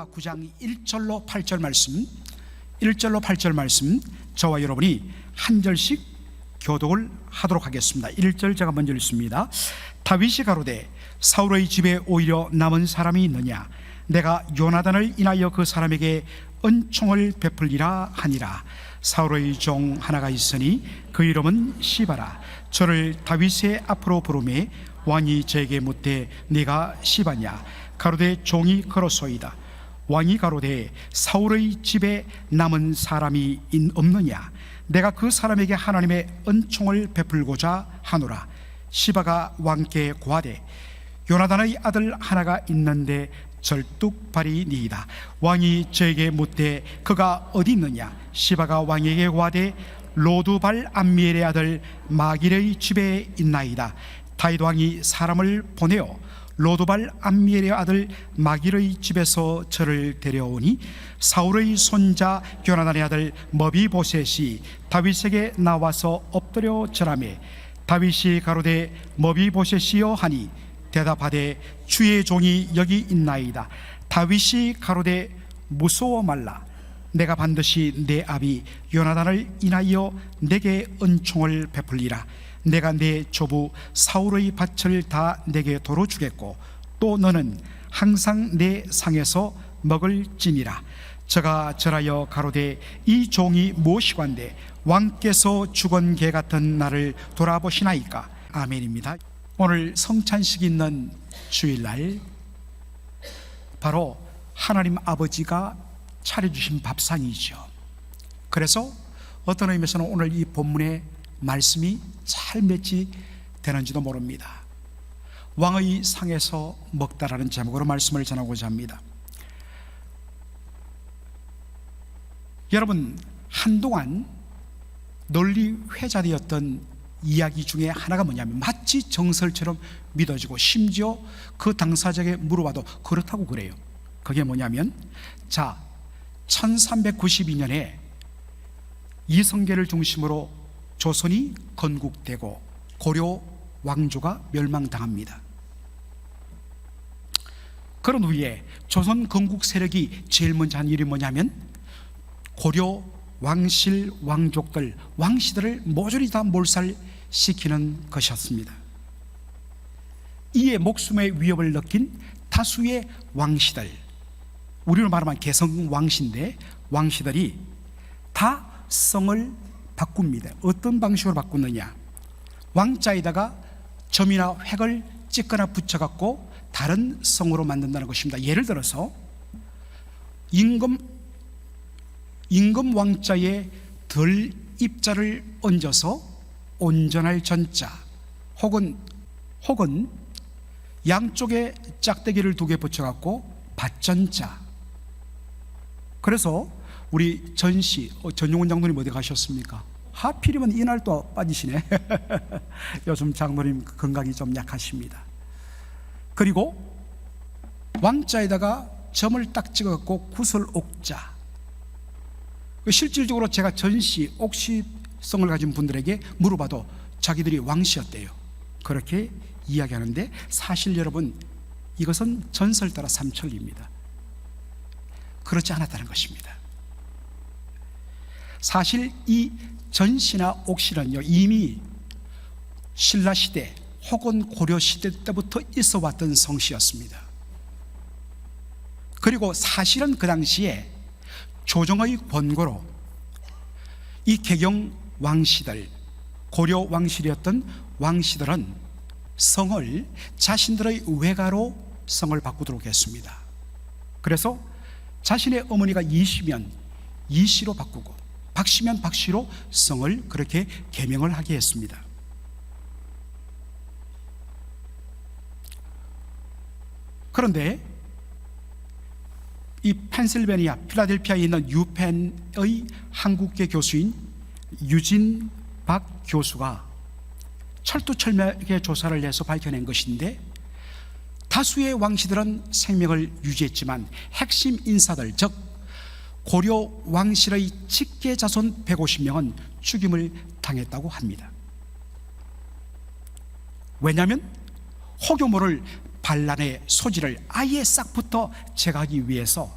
사도행전가 9장 1절로 8절 말씀, 1절로 8절 말씀 저와 여러분이 한 절씩 교독을 하도록 하겠습니다. 1절 제가 먼저 읽습니다. 다윗이 가로되 사울의 집에 오히려 남은 사람이 있느냐? 내가 요나단을 인하여 그 사람에게 은총을 베풀리라 하니라. 사울의 종 하나가 있으니 그 이름은 시바라. 저를 다윗의 앞으로 부르매 왕이 저에게 묻되 네가 시바냐? 가로되 종이 그렇소이다. 왕이 가로되 사울의 집에 남은 사람이 없느냐? 내가 그 사람에게 하나님의 은총을 베풀고자 하노라. 시바가 왕께 고하되 요나단의 아들 하나가 있는데 절뚝발이니이다. 왕이 저에게 묻되 그가 어디 있느냐? 시바가 왕에게 고하되 로두발 암미엘의 아들 마길의 집에 있나이다. 다윗 왕이 사람을 보내어 로두발 암미엘의 아들 마길의 집에서 저를 데려오니 사울의 손자 요나단의 아들 머비보셋이 다윗에게 나와서 엎드려 절하매 다윗이 가로되 머비보셋이여 하니 대답하되 주의 종이 여기 있나이다. 다윗이 가로되 무서워 말라. 내가 반드시 내 아비 요나단을 인하여 내게 은총을 베풀리라. 내가 내 조부 사울의 밭을 다 내게 도로 주겠고 또 너는 항상 내 상에서 먹을지니라. 저가 절하여 가로되 이 종이 무엇이관데 왕께서 죽은 개 같은 나를 돌아보시나이까. 아멘입니다. 오늘 성찬식 있는 주일날 바로 하나님 아버지가 차려주신 밥상이죠. 그래서 어떤 의미에서는 오늘 이 본문의 말씀이 잘 매치되는지도 모릅니다. 왕의 상에서 먹다라는 제목으로 말씀을 전하고자 합니다. 여러분, 한동안 널리 회자되었던 이야기 중에 하나가 뭐냐면 마치 정설처럼 믿어지고 심지어 그 당사자에게 물어봐도 그렇다고 그래요. 그게 뭐냐면 1392년에 이성계를 중심으로 조선이 건국되고 고려 왕조가 멸망당합니다. 그런 후에 조선 건국 세력이 제일 먼저 한 일이 뭐냐면 고려 왕실 왕족들 왕씨들을 모조리 다 몰살시키는 것이었습니다. 이에 목숨의 위협을 느낀 다수의 왕씨들, 우리로 말하면 개성 왕씨인데 왕씨들이 다 성을 바꿉니다. 어떤 방식으로 바꾸느냐? 왕자에다가 점이나 획을 찍거나 붙여갖고 다른 성으로 만든다는 것입니다. 예를 들어서 임금 왕자에 덜 입자를 얹어서 온전할 전자 혹은 양쪽에 짝대기를 2개 붙여갖고 밭전자. 그래서 우리 전시 전용훈 장로님 어디 가셨습니까? 하필이면 이날 또 빠지시네. 요즘 장로님 건강이 좀 약하십니다. 그리고 왕자에다가 점을 딱 찍어갖고 구설옥자. 실질적으로 제가 전시 옥시성을 가진 분들에게 물어봐도 자기들이 왕씨였대요. 그렇게 이야기하는데 사실 여러분 이것은 전설 따라 삼천리입니다. 그렇지 않았다는 것입니다. 사실 이 전시나 옥시는요 이미 신라시대 혹은 고려시대 때부터 있어 왔던 성씨였습니다. 그리고 사실은 그 당시에 조정의 권고로 이 개경 왕씨들, 고려 왕실이었던 왕씨들은 성을 자신들의 외가로 성을 바꾸도록 했습니다. 그래서 자신의 어머니가 이시면 이시로 바꾸고 박씨면 박씨로 성을 그렇게 개명을 하게 했습니다. 그런데 이 펜실베니아 필라델피아에 있는 유펜의 한국계 교수인 유진박 교수가 철두철미하게 조사를 해서 밝혀낸 것인데 다수의 왕씨들은 생명을 유지했지만 핵심 인사들 즉 고려 왕실의 직계 자손 150명은 죽임을 당했다고 합니다. 왜냐하면 호교모를 반란의 소지를 아예 싹부터 제거하기 위해서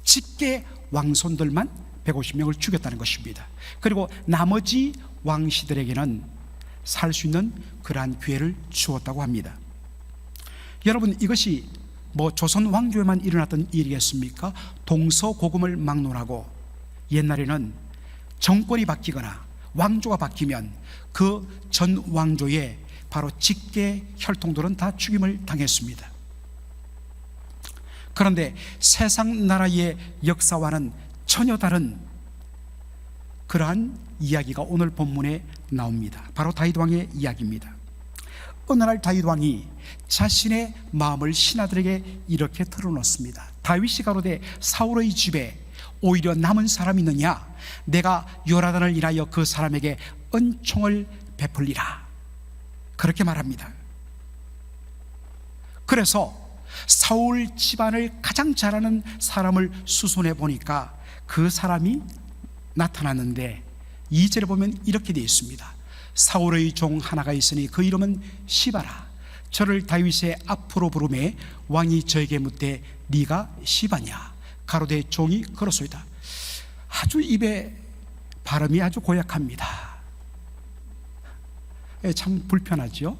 직계 왕손들만 150명을 죽였다는 것입니다. 그리고 나머지 왕씨들에게는 살 수 있는 그러한 기회를 주었다고 합니다. 여러분, 이것이 조선 왕조에만 일어났던 일이겠습니까? 동서고금을 막론하고 옛날에는 정권이 바뀌거나 왕조가 바뀌면 그 전 왕조의 바로 직계 혈통들은 다 죽임을 당했습니다. 그런데 세상 나라의 역사와는 전혀 다른 그러한 이야기가 오늘 본문에 나옵니다. 바로 다윗 왕의 이야기입니다. 어느 날 다윗 왕이 자신의 마음을 신하들에게 이렇게 털어놓습니다. 다윗이 가로되 사울의 집에 오히려 남은 사람이 있느냐? 내가 요나단을 인하여 그 사람에게 은총을 베풀리라. 그렇게 말합니다. 그래서 사울 집안을 가장 잘하는 사람을 수선해 보니까 그 사람이 나타났는데 2절에 보면 이렇게 되어 있습니다. 사울의 종 하나가 있으니 그 이름은 시바라. 저를 다윗의 앞으로 부르매 왕이 저에게 묻되 네가 시바냐? 가로되 종이 그렇소이다. 아주 입에 발음이 아주 고약합니다. 참 불편하죠.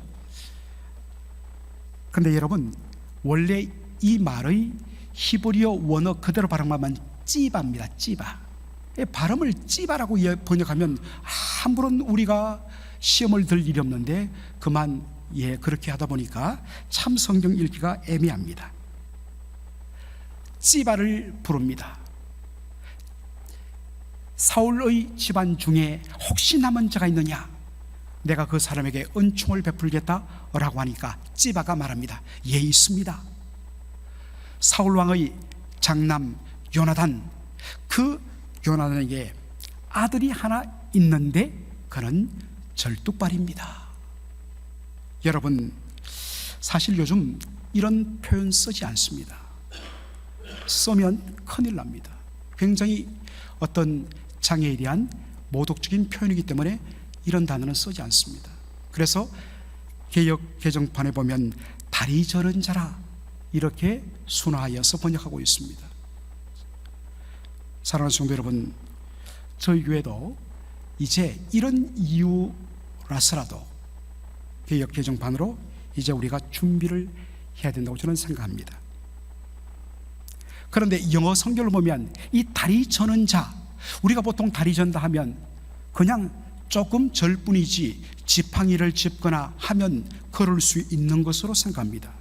그런데 여러분, 원래 이 말의 히브리어 원어 그대로 발음하면 찌바입니다. 찌바. 발음을 찌바라고 번역하면 아무런 우리가 시험을 들 일이 없는데 그만 그렇게 하다 보니까 참 성경 읽기가 애매합니다. 찌바를 부릅니다. 사울의 집안 중에 혹시 남은 자가 있느냐? 내가 그 사람에게 은총을 베풀겠다라고 하니까 찌바가 말합니다. 예, 있습니다. 사울 왕의 장남 요나단, 그 요나단에게 아들이 하나 있는데 그는 절뚝발입니다. 여러분, 사실 요즘 이런 표현 쓰지 않습니다. 쓰면 큰일 납니다. 굉장히 어떤 장애에 대한 모독적인 표현이기 때문에 이런 단어는 쓰지 않습니다. 그래서 개역 개정판에 보면 다리 저른 자라 이렇게 순화하여서 번역하고 있습니다. 사랑하는 성도 여러분, 저희 교회도 이제 이런 이유라서라도 개역 개정판으로 이제 우리가 준비를 해야 된다고 저는 생각합니다. 그런데 영어 성경을 보면 이 다리 저는 자, 우리가 보통 다리 전다 하면 그냥 조금 절 뿐이지 지팡이를 짚거나 하면 걸을 수 있는 것으로 생각합니다.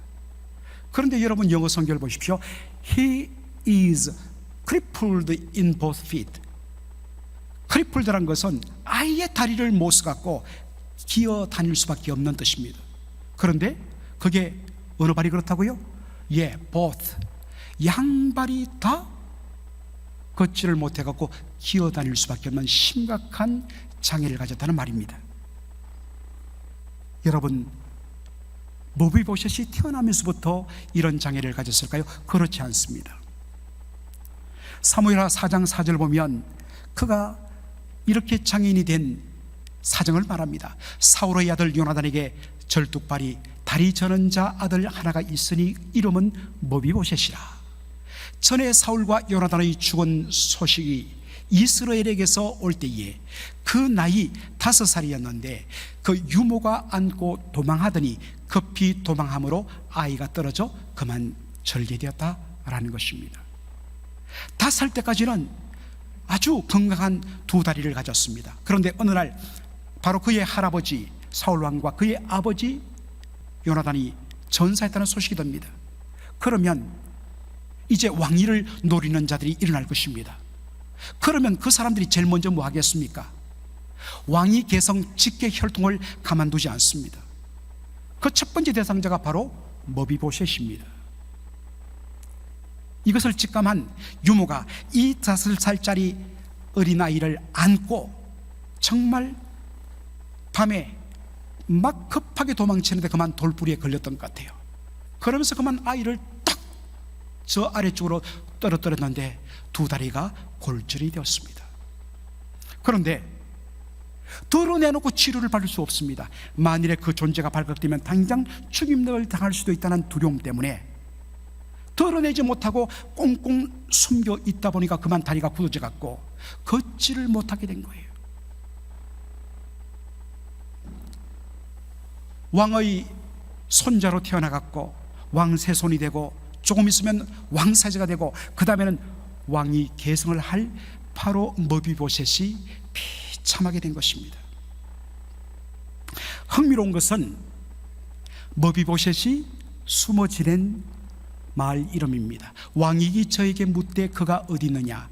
그런데 여러분, 영어 성경을 보십시오. He is crippled in both feet. 크리플드란 것은 아예 다리를 못 써갖고 기어 다닐 수밖에 없는 뜻입니다. 그런데 그게 어느 발이 그렇다고요? both. 양발이 다 걷지를 못해갖고 기어 다닐 수밖에 없는 심각한 장애를 가졌다는 말입니다. 여러분, 모비보셋이 태어나면서부터 이런 장애를 가졌을까요? 그렇지 않습니다. 사무엘하 4장 4절 보면 그가 이렇게 장애인이 된 사정을 말합니다. 사울의 아들 요나단에게 절뚝발이 다리 저는 자 아들 하나가 있으니 이름은 모비보셋이라. 전에 사울과 요나단의 죽은 소식이 이스라엘에게서 올 때에 그 나이 5살이었는데 그 유모가 안고 도망하더니 급히 도망함으로 아이가 떨어져 그만 절개되었다라는 것입니다. 5살 때까지는 아주 건강한 두 다리를 가졌습니다. 그런데 어느 날 바로 그의 할아버지 사울왕과 그의 아버지 요나단이 전사했다는 소식이 듭니다. 그러면 이제 왕위를 노리는 자들이 일어날 것입니다. 그러면 그 사람들이 제일 먼저 뭐 하겠습니까? 왕위 계성 직계 혈통을 가만두지 않습니다. 그 첫 번째 대상자가 바로 모비보셋입니다. 이것을 직감한 유모가 이 5살짜리 어린아이를 안고 정말 밤에 막 급하게 도망치는데 그만 돌부리에 걸렸던 것 같아요. 그러면서 그만 아이를 딱 저 아래쪽으로 떨어뜨렸는데 두 다리가 골절이 되었습니다. 그런데 드러내놓고 치료를 받을 수 없습니다. 만일에 그 존재가 발각되면 당장 죽임을 당할 수도 있다는 두려움 때문에 드러내지 못하고 꽁꽁 숨겨 있다 보니까 그만 다리가 굳어져 갖고 걷지를 못하게 된 거예요. 왕의 손자로 태어나갖고 왕세손이 되고 조금 있으면 왕사제가 되고 그 다음에는 왕이 계승을 할 바로 머비보셋이 비참하게 된 것입니다. 흥미로운 것은 머비보셋이 숨어 지낸 마을 이름입니다. 왕이 저에게 묻되 그가 어디 있느냐?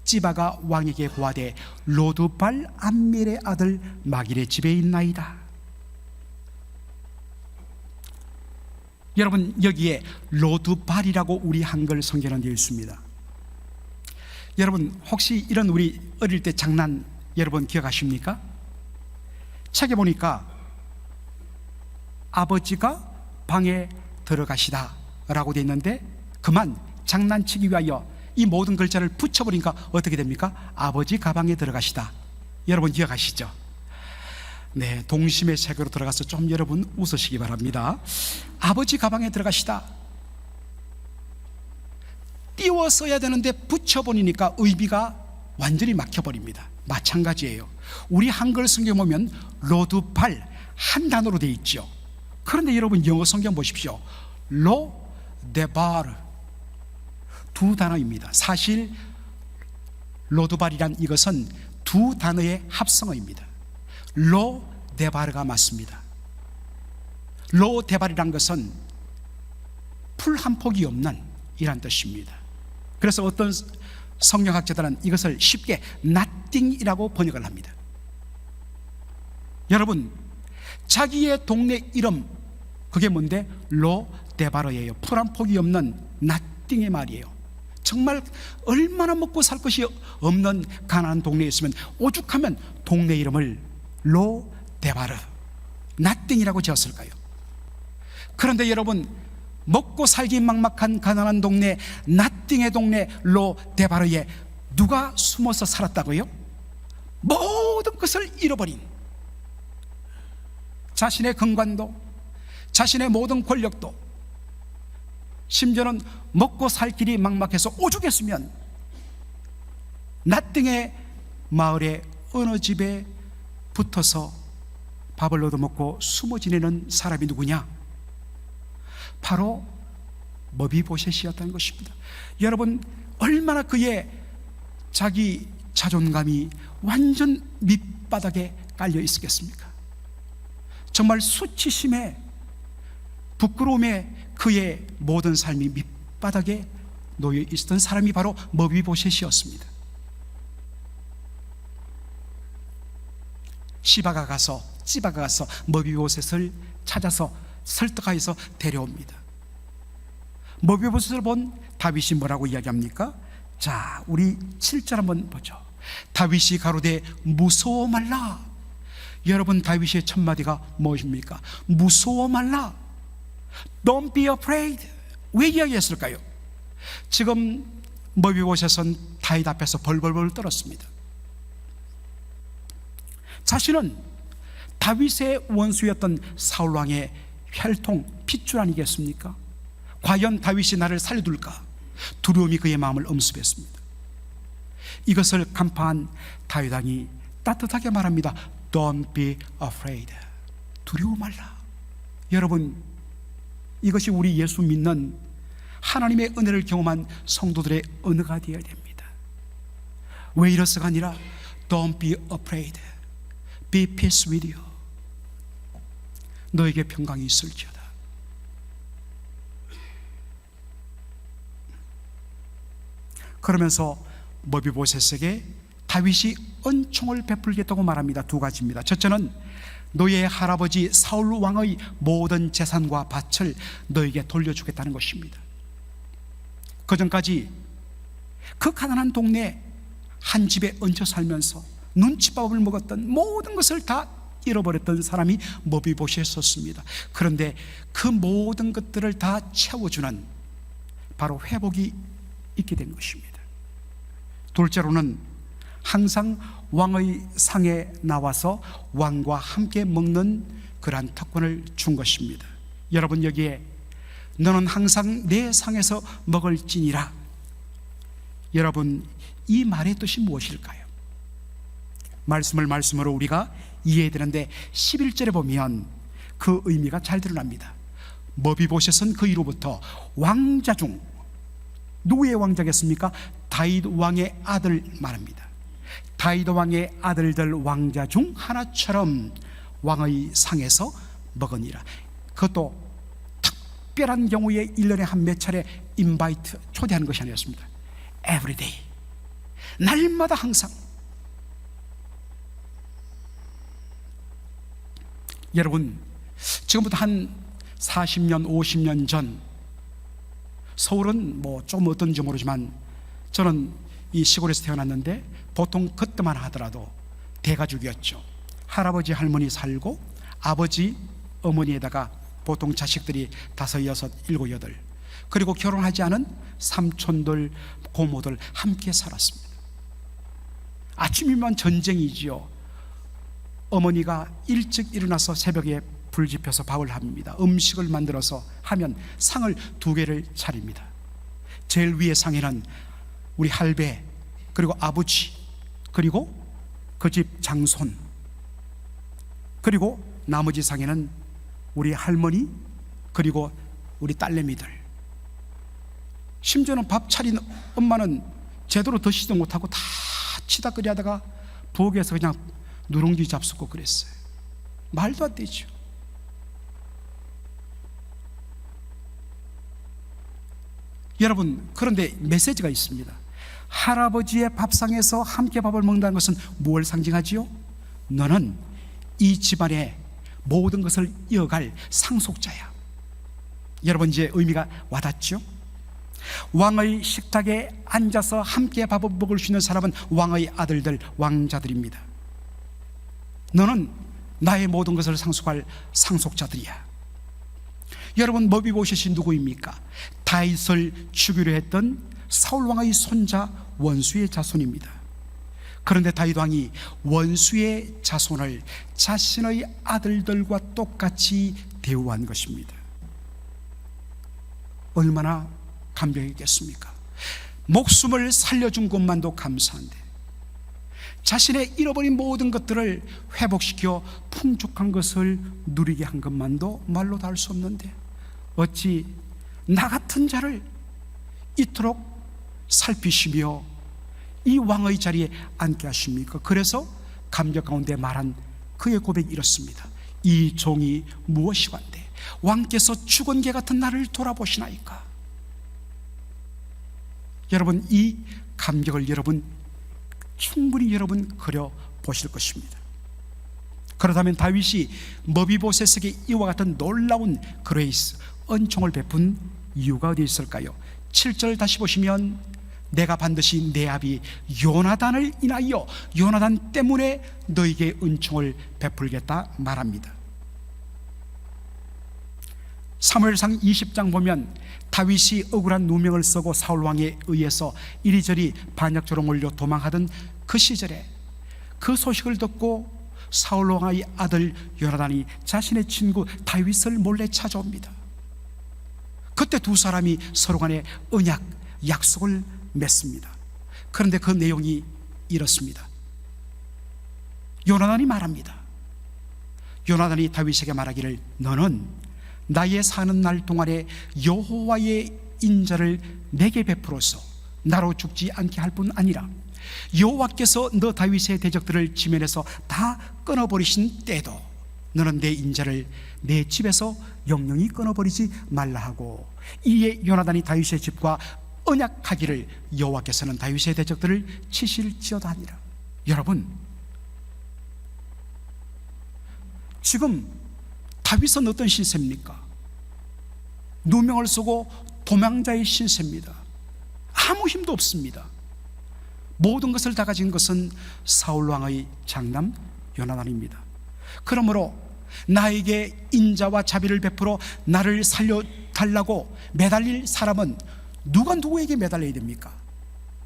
찌바가 왕에게 고하되 로드발 암멜의 아들 마길의 집에 있나이다. 여러분, 여기에 로드발이라고 우리 한글 성경에 되어 있습니다. 여러분, 혹시 이런 우리 어릴 때 장난 여러분 기억하십니까? 책에 보니까 아버지가 방에 들어가시다 라고 되어 있는데 그만 장난치기 위하여 이 모든 글자를 붙여버리니까 어떻게 됩니까? 아버지 가방에 들어가시다. 여러분 기억하시죠? 네, 동심의 세계로 들어가서 좀 여러분 웃으시기 바랍니다. 아버지 가방에 들어가시다. 띄워 써야 되는데 붙여버리니까 의미가 완전히 막혀버립니다. 마찬가지예요. 우리 한글 성경 보면 로드발 한 단어로 되어 있죠. 그런데 여러분 영어 성경 보십시오. 로데바르 두 단어입니다. 사실 로드발이란 이것은 두 단어의 합성어입니다. 로데바르가 맞습니다. 로데바르란 것은 풀 한 폭이 없는 이란 뜻입니다. 그래서 어떤 성경학자들은 이것을 쉽게 nothing이라고 번역을 합니다. 여러분, 자기의 동네 이름 그게 뭔데? 로데바르예요. 풀 한 폭이 없는 nothing의 말이에요. 정말 얼마나 먹고 살 것이 없는 가난한 동네에 있으면 오죽하면 동네 이름을 로데바르 nothing이라고 지었을까요? 그런데 여러분, 먹고 살기 막막한 가난한 동네 nothing의 동네 로데바르에 누가 숨어서 살았다고요? 모든 것을 잃어버린, 자신의 건관도 자신의 모든 권력도 심지어는 먹고 살 길이 막막해서 오죽했으면 nothing의 마을의 어느 집에 붙어서 밥을 얻어먹고 숨어 지내는 사람이 누구냐? 바로 머비보셋이었다는 것입니다. 여러분, 얼마나 그의 자기 자존감이 완전 밑바닥에 깔려 있었겠습니까? 정말 수치심에 부끄러움에 그의 모든 삶이 밑바닥에 놓여 있었던 사람이 바로 머비보셋이었습니다. 찌바가 가서 머비보셋을 찾아서 설득하여서 데려옵니다. 머비보셋을 본 다윗이 뭐라고 이야기합니까? 자, 우리 7절 한번 보죠. 다윗이 가로되 무서워 말라. 여러분, 다윗의 첫 마디가 무엇입니까? 무서워 말라. Don't be afraid. 왜 이야기했을까요? 지금 머비보셋은 다윗 앞에서 벌벌벌 떨었습니다. 자신은 다윗의 원수였던 사울 왕의 혈통 핏줄 아니겠습니까? 과연 다윗이 나를 살려둘까? 두려움이 그의 마음을 엄습했습니다. 이것을 간파한 다윗 왕이 따뜻하게 말합니다. Don't be afraid. 두려워 말라. 여러분, 이것이 우리 예수 믿는 하나님의 은혜를 경험한 성도들의 언어가 되어야 됩니다. 왜 이렇소가 아니라 Don't be afraid. Be peace with you. 너에게 평강이 있을지어다. 그러면서 머비보셋에게 다윗이 은총을 베풀겠다고 말합니다. 두 가지입니다. 첫째는 너의 할아버지 사울 왕의 모든 재산과 밭을 너에게 돌려주겠다는 것입니다. 그전까지 그 가난한 동네 한 집에 얹혀 살면서 눈칫밥을 먹었던 모든 것을 다 잃어버렸던 사람이 머비보셋이었습니다. 그런데 그 모든 것들을 다 채워주는 바로 회복이 있게 된 것입니다. 둘째로는 항상 왕의 상에 나와서 왕과 함께 먹는 그러한 특권을 준 것입니다. 여러분, 여기에 너는 항상 내 상에서 먹을지니라. 여러분, 이 말의 뜻이 무엇일까요? 말씀으로 우리가 이해되는데 11절에 보면 그 의미가 잘 드러납니다. 머비보셋은 그 이후부터 왕자 중, 누구의 왕자겠습니까? 다윗 왕의 아들 말합니다. 다윗 왕의 아들들 왕자 중 하나처럼 왕의 상에서 먹으니라. 그것도 특별한 경우에 1년에 한 몇 차례 인바이트, 초대하는 것이 아니었습니다. Everyday, 날마다 항상. 여러분, 지금부터 한 40년, 50년 전, 서울은 뭐 좀 어떤지 모르지만 저는 이 시골에서 태어났는데 보통 그때만 하더라도 대가족이었죠. 할아버지, 할머니 살고 아버지, 어머니에다가 보통 자식들이 5, 6, 7, 8, 그리고 결혼하지 않은 삼촌들, 고모들 함께 살았습니다. 아침이면 전쟁이지요. 어머니가 일찍 일어나서 새벽에 불 지펴서 밥을 합니다. 음식을 만들어서 하면 상을 2개를 차립니다. 제일 위의 상에는 우리 할배, 그리고 아버지, 그리고 그 집 장손, 그리고 나머지 상에는 우리 할머니, 그리고 우리 딸내미들. 심지어는 밥 차린 엄마는 제대로 드시지도 못하고 다 치다거리하다가 부엌에서 그냥 누룽지 잡수고 그랬어요. 말도 안 되죠. 여러분, 그런데 메시지가 있습니다. 할아버지의 밥상에서 함께 밥을 먹는다는 것은 무엇을 상징하지요? 너는 이 집안의 모든 것을 이어갈 상속자야. 여러분, 이제 의미가 와닿죠? 왕의 식탁에 앉아서 함께 밥을 먹을 수 있는 사람은 왕의 아들들, 왕자들입니다. 너는 나의 모든 것을 상속할 상속자들이야. 여러분, 머비보셋이 누구입니까? 다윗을 죽이려 했던 사울왕의 손자 원수의 자손입니다. 그런데 다윗 왕이 원수의 자손을 자신의 아들들과 똑같이 대우한 것입니다. 얼마나 감격이겠습니까? 목숨을 살려준 것만도 감사한데 자신의 잃어버린 모든 것들을 회복시켜 풍족한 것을 누리게 한 것만도 말로 다 할 수 없는데 어찌 나 같은 자를 이토록 살피시며 이 왕의 자리에 앉게 하십니까? 그래서 감격 가운데 말한 그의 고백이 이렇습니다. 이 종이 무엇이건데 왕께서 죽은 개 같은 나를 돌아보시나이까. 여러분, 이 감격을 여러분 충분히 여러분 그려 보실 것입니다. 그렇다면 다윗이 머비보셋에게 이와 같은 놀라운 그레이스, 은총을 베푼 이유가 어디 있을까요? 7절 다시 보시면 내가 반드시 내 아비 요나단을 인하여 요나단 때문에 너에게 은총을 베풀겠다 말합니다. 사무엘상 20장 보면 다윗이 억울한 누명을 쓰고 사울왕에 의해서 이리저리 반역조로 몰려 도망하던 그 시절에 그 소식을 듣고 사울왕의 아들 요나단이 자신의 친구 다윗을 몰래 찾아옵니다. 그때 두 사람이 서로 간에 언약, 약속을 맺습니다. 그런데 그 내용이 이렇습니다. 요나단이 말합니다. 요나단이 다윗에게 말하기를 너는 나의 사는 날 동안에 여호와의 인자를 내게 베풀어서 나로 죽지 않게 할 뿐 아니라 여호와께서 너 다윗의 대적들을 지면에서 다 끊어버리신 때도 너는 내 인자를 내 집에서 영영히 끊어버리지 말라 하고 이에 요나단이 다윗의 집과 언약하기를 여호와께서는 다윗의 대적들을 치실지어다 하니라. 여러분, 지금 다윗은 어떤 신세입니까? 누명을 쓰고 도망자의 신세입니다. 아무 힘도 없습니다. 모든 것을 다 가진 것은 사울왕의 장남 요나단입니다. 그러므로 나에게 인자와 자비를 베풀어 나를 살려달라고 매달릴 사람은 누가 누구에게 매달려야 됩니까?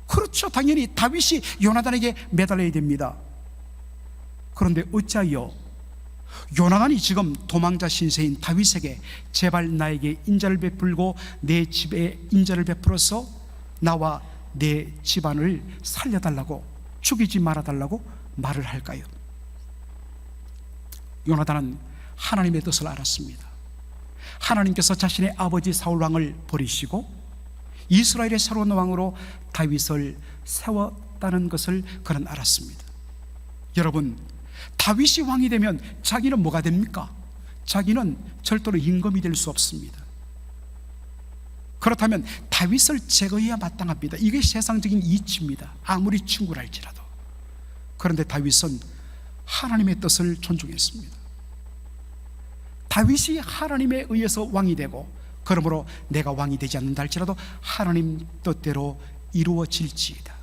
그렇죠, 당연히 다윗이 요나단에게 매달려야 됩니다. 그런데 어찌하여 요나단이 지금 도망자 신세인 다윗에게 제발 나에게 인자를 베풀고 내 집에 인자를 베풀어서 나와 내 집안을 살려달라고, 죽이지 말아달라고 말을 할까요? 요나단은 하나님의 뜻을 알았습니다. 하나님께서 자신의 아버지 사울왕을 버리시고 이스라엘의 새로운 왕으로 다윗을 세웠다는 것을 그는 알았습니다. 여러분, 다윗이 왕이 되면 자기는 뭐가 됩니까? 자기는 절대로 임금이 될 수 없습니다. 그렇다면 다윗을 제거해야 마땅합니다. 이게 세상적인 이치입니다. 아무리 친구랄지라도. 그런데 다윗은 하나님의 뜻을 존중했습니다. 다윗이 하나님에 의해서 왕이 되고, 그러므로 내가 왕이 되지 않는다 할지라도 하나님 뜻대로 이루어질지이다.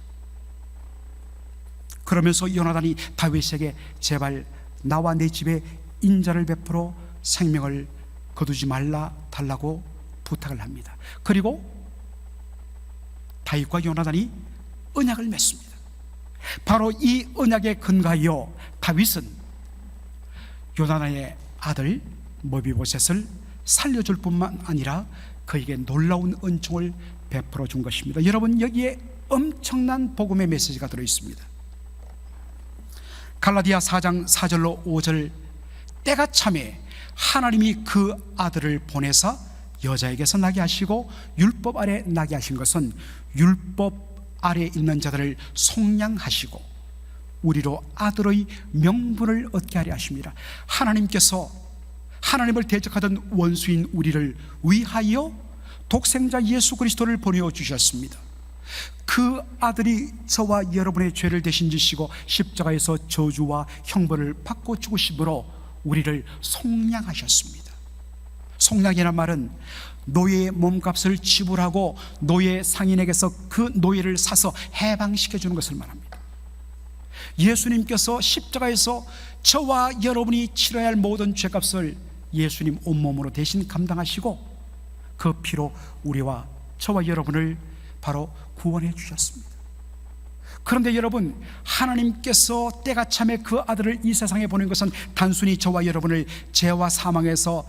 그러면서 요나단이 다윗에게 제발 나와 내 집에 인자를 베풀어 생명을 거두지 말라 달라고 부탁을 합니다. 그리고 다윗과 요나단이 언약을 맺습니다. 바로 이 언약에 근거하여 다윗은 요나단의 아들 모비보셋을 살려줄 뿐만 아니라 그에게 놀라운 은총을 베풀어 준 것입니다. 여러분, 여기에 엄청난 복음의 메시지가 들어있습니다. 갈라디아 4장 4절로 5절, 때가 참에 하나님이 그 아들을 보내사 여자에게서 나게 하시고 율법 아래 나게 하신 것은 율법 아래 있는 자들을 속량하시고 우리로 아들의 명분을 얻게 하려 하십니다. 하나님께서 하나님을 대적하던 원수인 우리를 위하여 독생자 예수 그리스도를 보내주셨습니다. 그 아들이 저와 여러분의 죄를 대신 지시고 십자가에서 저주와 형벌을 받고 죽으심으로 우리를 속량하셨습니다. 속량이란 말은 노예의 몸값을 지불하고 노예 상인에게서 그 노예를 사서 해방시켜 주는 것을 말합니다. 예수님께서 십자가에서 저와 여러분이 치러야 할 모든 죄값을 예수님 온몸으로 대신 감당하시고 그 피로 우리와 저와 여러분을 바로 구원해 주셨습니다. 그런데 여러분, 하나님께서 때가 참에 그 아들을 이 세상에 보낸 것은 단순히 저와 여러분을 죄와 사망에서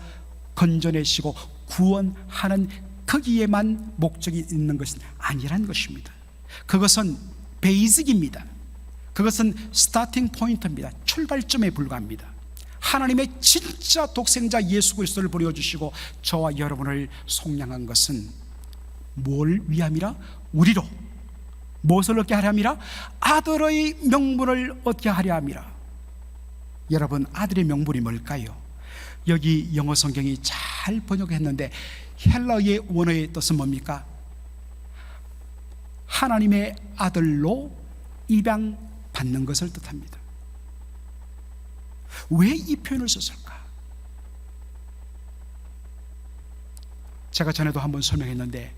건져내시고 구원하는 거기에만 목적이 있는 것은 아니란 것입니다. 그것은 베이직입니다. 그것은 스타팅 포인트입니다. 출발점에 불과합니다. 하나님의 진짜 독생자 예수 그리스도를 보내주시고 저와 여러분을 속량한 것은 뭘 위함이라? 우리로 무엇을 얻게 하려 함이라? 아들의 명분을 얻게 하려 함이라. 여러분, 아들의 명분이 뭘까요? 여기 영어 성경이 잘 번역했는데 헬라어의 원어의 뜻은 뭡니까? 하나님의 아들로 입양받는 것을 뜻합니다. 왜 이 표현을 썼을까? 제가 전에도 한번 설명했는데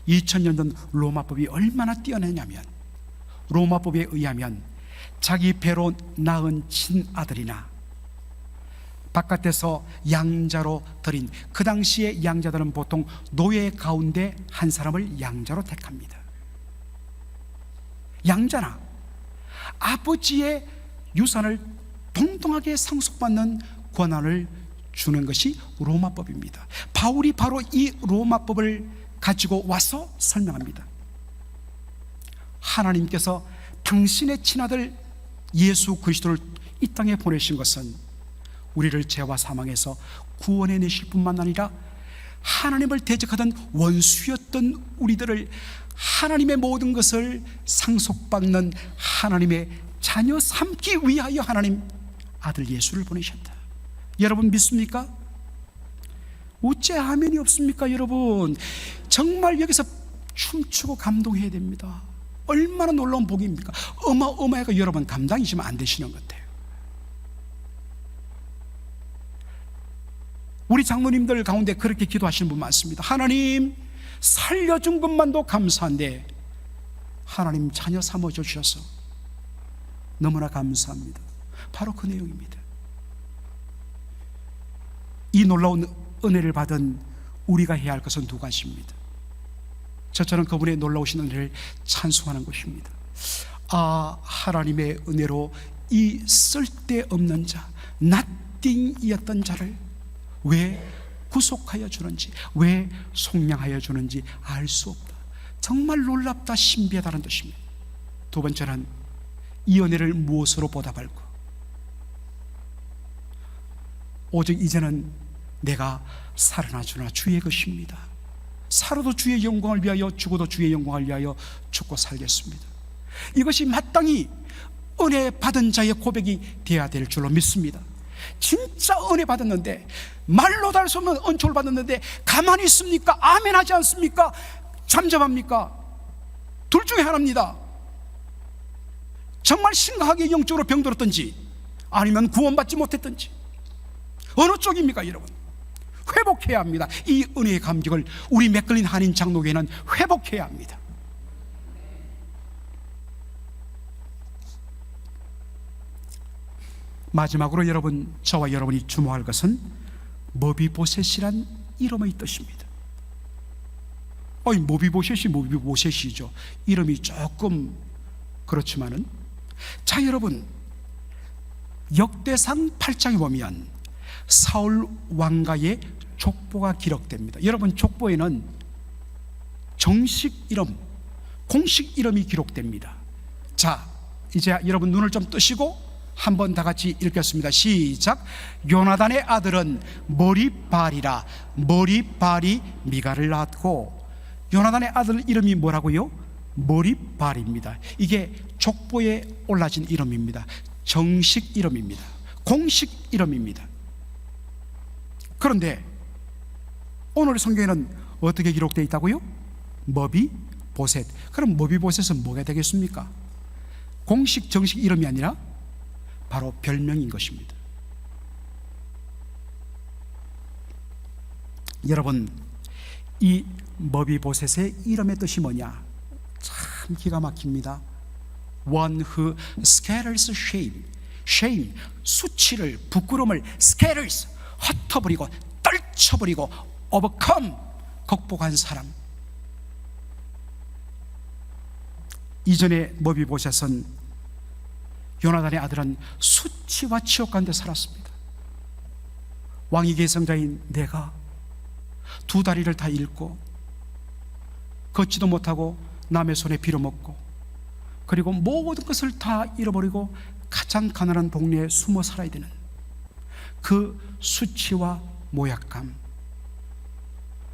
2000년 전 로마법이 얼마나 뛰어나냐면, 로마법에 의하면 자기 배로 낳은 친아들이나 바깥에서 양자로 드린, 그 당시에 양자들은 보통 노예 가운데 한 사람을 양자로 택합니다. 양자나 아버지의 유산을 동등하게 상속받는 권한을 주는 것이 로마법입니다. 바울이 바로 이 로마법을 가지고 와서 설명합니다. 하나님께서 당신의 친아들 예수 그리스도를 이 땅에 보내신 것은 우리를 죄와 사망에서 구원해내실 뿐만 아니라 하나님을 대적하던 원수였던 우리들을 하나님의 모든 것을 상속받는 하나님의 자녀 삼기 위하여 하나님 아들 예수를 보내셨다. 여러분 믿습니까? 어째 아멘이 없습니까? 여러분, 정말 여기서 춤추고 감동해야 됩니다. 얼마나 놀라운 복입니까? 어마어마하게 여러분 감당이시면 안 되시는 것 같아요. 우리 장로님들 가운데 그렇게 기도하시는 분 많습니다. 하나님, 살려준 것만도 감사한데 하나님 자녀 삼아주셔서 너무나 감사합니다. 바로 그 내용입니다. 이 놀라운 은혜를 받은 우리가 해야 할 것은 두 가지입니다. 저는 그분의 놀라우신 은혜를 찬송하는 것입니다. 아, 하나님의 은혜로 이 쓸데없는 자, 나 nothing이었던 자를 왜 구속하여 주는지, 왜 속량하여 주는지 알 수 없다. 정말 놀랍다, 신비하다는 뜻입니다. 두 번째는 이 은혜를 무엇으로 보답할까? 오직 이제는 내가 살아나 주나 주의 것입니다. 살아도 주의 영광을 위하여, 죽어도 주의 영광을 위하여 죽고 살겠습니다. 이것이 마땅히 은혜 받은 자의 고백이 되어야 될 줄로 믿습니다. 진짜 은혜 받았는데, 말로 다 할 수 없는 은총을 받았는데 가만히 있습니까? 아멘 하지 않습니까? 잠잠합니까? 둘 중에 하나입니다. 정말 심각하게 영적으로 병들었든지 아니면 구원받지 못했든지, 어느 쪽입니까 여러분? 회복해야 합니다. 이 은혜의 감격을 우리 맥걸린 한인 장로교회는 회복해야 합니다. 마지막으로 여러분, 저와 여러분이 주목할 것은 머비보셋이란 이름의 뜻입니다. 머비보셋이죠. 이름이 조금 그렇지만은, 자 여러분, 역대상 8장에 보면 사울 왕가의 족보가 기록됩니다. 여러분, 족보에는 정식 이름, 공식 이름이 기록됩니다. 자, 이제 여러분 눈을 좀 뜨시고 한번 다 같이 읽겠습니다. 시작. 요나단의 아들은 머리발이라. 머리발이 미가를 낳았고, 요나단의 아들 이름이 뭐라고요? 머리발입니다. 이게 족보에 올라진 이름입니다. 정식 이름입니다. 공식 이름입니다. 그런데 오늘 성경에는 어떻게 기록되어 있다고요? 머비보셋. 그럼 머비보셋은 뭐가 되겠습니까? 공식 정식 이름이 아니라 바로 별명인 것입니다. 여러분, 이 머비보셋의 이름의 뜻이 뭐냐? 참 기가 막힙니다. One who scatters shame. shame, 수치를, 부끄러움을, scatters, 흩어버리고 떨쳐버리고, overcome, 극복한 사람. 이전에 머비보셋은, 요나단의 아들은 수치와 치욕 가운데 살았습니다. 왕위 계승자인 내가 두 다리를 다 잃고 걷지도 못하고 남의 손에 빌어먹고, 그리고 모든 것을 다 잃어버리고 가장 가난한 동네에 숨어 살아야 되는 그 수치와 모약감,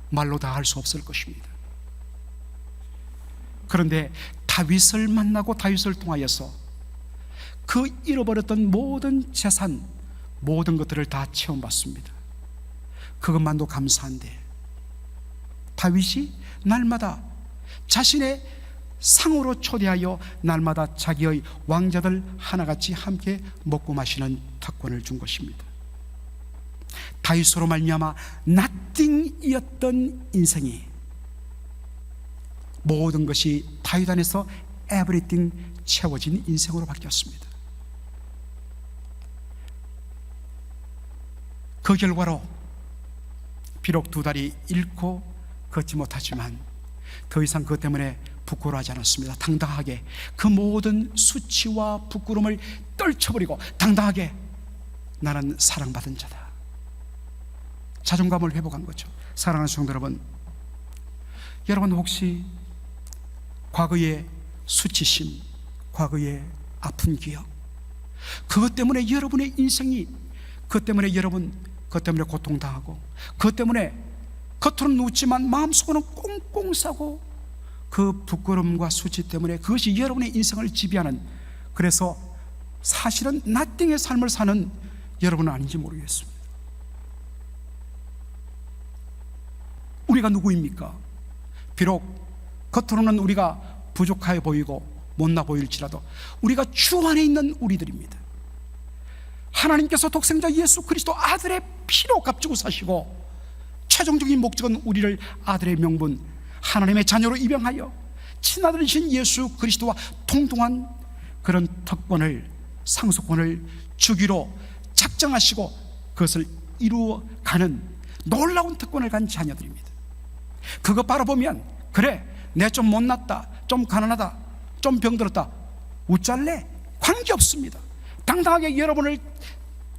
말로 다 할 수 없을 것입니다. 그런데 다윗을 만나고 다윗을 통하여서 그 잃어버렸던 모든 재산, 모든 것들을 다 체험받습니다. 그것만도 감사한데, 다윗이 날마다 자신의 상으로 초대하여 날마다 자기의 왕자들 하나같이 함께 먹고 마시는 특권을 준 것입니다. 다윗으로 말미암아 nothing이었던 인생이 모든 것이 다윗 안에서 everything 채워진 인생으로 바뀌었습니다. 그 결과로 비록 두 다리 잃고 걷지 못하지만 더 이상 그것 때문에 부끄러워하지 않았습니다. 당당하게 그 모든 수치와 부끄러움을 떨쳐버리고 당당하게 나는 사랑받은 자다, 자존감을 회복한 거죠. 사랑하는 성도 여러분, 여러분 혹시 과거의 수치심, 과거의 아픈 기억, 그것 때문에 여러분의 인생이, 그것 때문에 그것 때문에 고통당하고, 그것 때문에 겉으로는 웃지만 마음속으로는 꽁꽁 싸고, 그 부끄러움과 수치 때문에 그것이 여러분의 인생을 지배하는, 그래서 사실은 nothing의 삶을 사는 여러분은 아닌지 모르겠습니다. 우리가 누구입니까? 비록 겉으로는 우리가 부족하여 보이고 못나 보일지라도 우리가 주 안에 있는 우리들입니다. 하나님께서 독생자 예수 그리스도 아들의 피로 값주고 사시고, 최종적인 목적은 우리를 아들의 명분, 하나님의 자녀로 입양하여 친아들이신 예수 그리스도와 동등한 그런 특권을, 상속권을 주기로 작정하시고 그것을 이루어가는 놀라운 특권을 간 자녀들입니다. 그거 바라보면, 그래 내 좀 못났다, 좀 가난하다, 좀 병들었다, 웃잘래? 관계없습니다. 당당하게 여러분을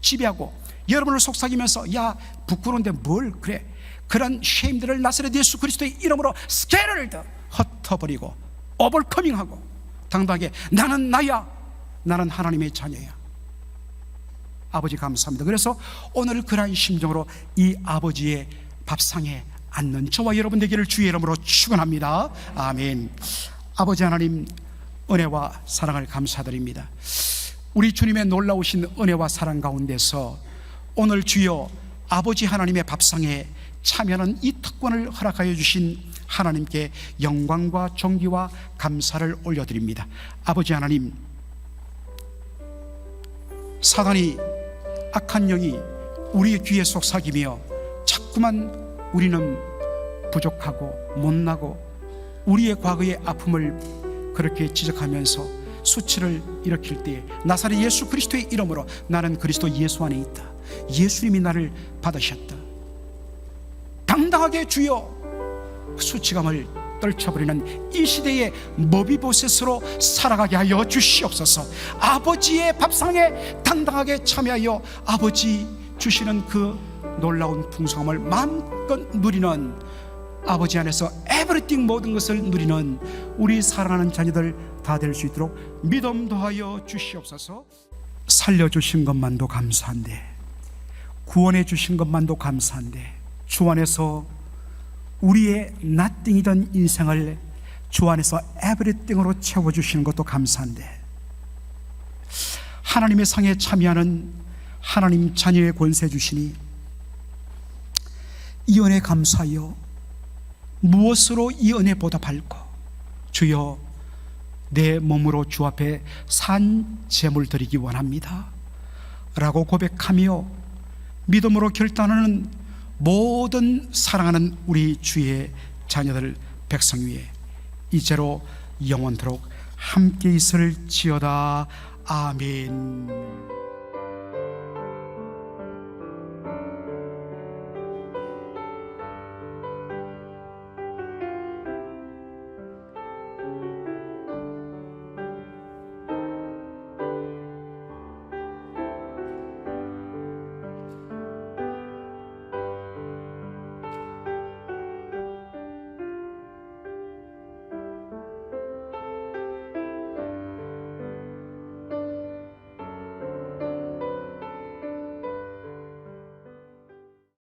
지배하고 여러분을 속삭이면서 야 부끄러운데 뭘 그래, 그런 쉐임들을 나사렛 예수 그리스도의 이름으로 스케일드 흩어버리고 오버커밍하고 당당하게 나는 나야, 나는 하나님의 자녀야. 아버지 감사합니다. 그래서 오늘 그러한 심정으로 이 아버지의 밥상에 앉는 저와 여러분 되기를 주의 이름으로 축원합니다. 아멘. 아버지 하나님, 은혜와 사랑을 감사드립니다. 우리 주님의 놀라우신 은혜와 사랑 가운데서 오늘 주여 아버지 하나님의 밥상에 참여하는 이 특권을 허락하여 주신 하나님께 영광과 존귀와 감사를 올려드립니다. 아버지 하나님, 사단이, 악한 영이 우리의 귀에 속삭이며 자꾸만 우리는 부족하고 못나고 우리의 과거의 아픔을 그렇게 지적하면서 수치를 일으킬 때에 나사렛 예수 그리스도의 이름으로 나는 그리스도 예수 안에 있다, 예수님이 나를 받으셨다, 당당하게 주여 수치감을 떨쳐버리는 이 시대의 머비보셋으로 살아가게 하여 주시옵소서. 아버지의 밥상에 당당하게 참여하여 아버지 주시는 그 놀라운 풍성함을 마음껏 누리는, 아버지 안에서 에브리띵 모든 것을 누리는 우리 사랑하는 자녀들 다 될 수 있도록 믿음 더하여 주시옵소서. 살려주신 것만도 감사한데, 구원해 주신 것만도 감사한데, 주 안에서 우리의 nothing이던 인생을 주 안에서 에브리띵으로 채워주시는 것도 감사한데, 하나님의 상에 참여하는 하나님 자녀의 권세 주시니 이 은혜 감사하여 무엇으로 이 은혜 보답할까? 주여, 내 몸으로 주 앞에 산 제물 드리기 원합니다 라고 고백하며 믿음으로 결단하는 모든 사랑하는 우리 주의 자녀들 백성 위에 이제로 영원토록 함께 있을지어다. 아멘.